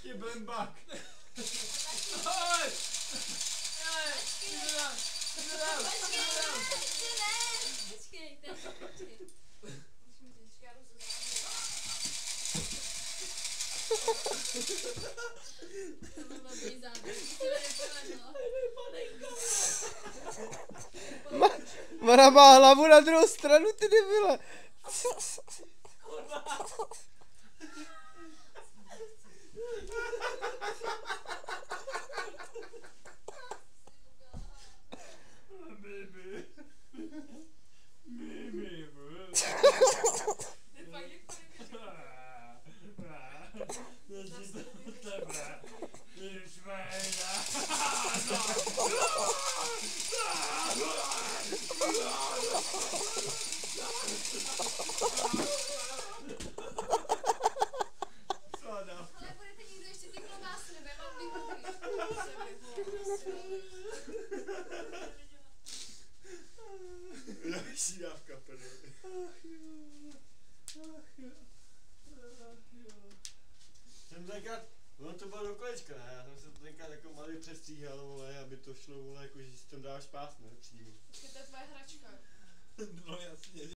Je blembák. Počkej. Musím říct, já Ona má hlavu na druhou stranu, ty debile. ale budete někdo ještě ty klobásy, nebo já mám výborný. Další dávka, prdě. Jsem tenkrát, ono to bylo do kolečka, ne? Já jsem se tenkrát jako malý přestříhal, vole, aby to šlo, vole, jako že si tam dáš pás, ne? Přímo. To je tvoje hračka. No jasně.